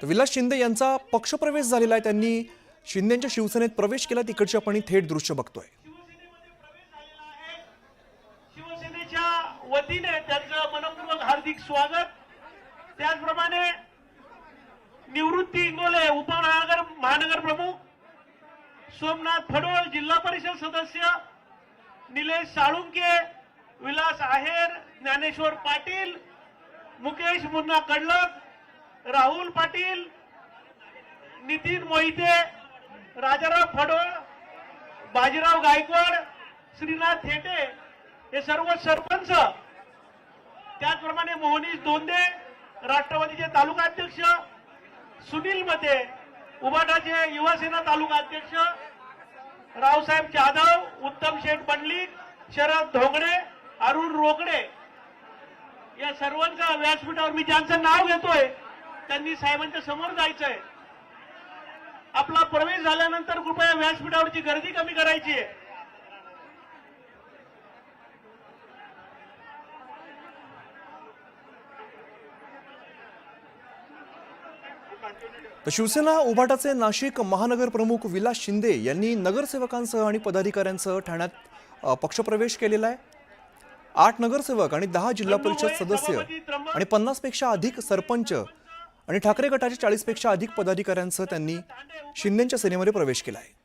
तर विलास शिंदे यांचा पक्षप्रवेश झालेला आहे। त्यांनी शिंदेंच्या शिवसेनेत प्रवेश केला। तिकडची आपण थेट दृश्य बघतोय। शिवसेनेच्या वतीने त्यांचं मनपूर्वक हार्दिक स्वागत। त्याचप्रमाणे निवृत्ती इंगोले महानगर प्रमुख, सोमनाथ फडोळ जिल्हा परिषद सदस्य, निलेश साळुंके, विलास आहेर, ज्ञानेश्वर पाटील, मुकेश मुन्ना कडलक, राहुल पाटील, नितीन मोहिते, राजाराम फडोळ, बाजीराव गायकवाड, श्रीनाथ थेटे हे सर्व सरपंच, त्याचप्रमाणे मोहनीश दोंदे राष्ट्रवादीचे तालुका अध्यक्ष, सुनील मते उबाटाचे युवासेना तालुका अध्यक्ष, रावसाहेब जाधव, उत्तम शेठ बंडलिक, शरद धोगडे, अरुण रोकडे या सर्वांच्या व्यासपीठावर मी ज्यांचं नाव घेतोय त्यांनी साहेबांच्या समोर जायचंय। आपला प्रवेश झाल्यानंतर कृपया व्यासपीठावरची गर्दी कमी करायची आहे। तर शिवसेना उभाटाचे नाशिक महानगर प्रमुख विलास शिंदे यांनी नगरसेवकांसह आणि पदाधिकाऱ्यांसह ठाण्यात पक्षप्रवेश केलेला आहे। 8 नगरसेवक आणि 10 जिल्हा परिषद सदस्य आणि 50 पेक्षा अधिक सरपंच आणि ठाकरे गटाचे 40 पेक्षा अधिक पदाधिकाऱ्यांसह त्यांनी शिंदेंच्या सेनेमध्ये प्रवेश केला आहे।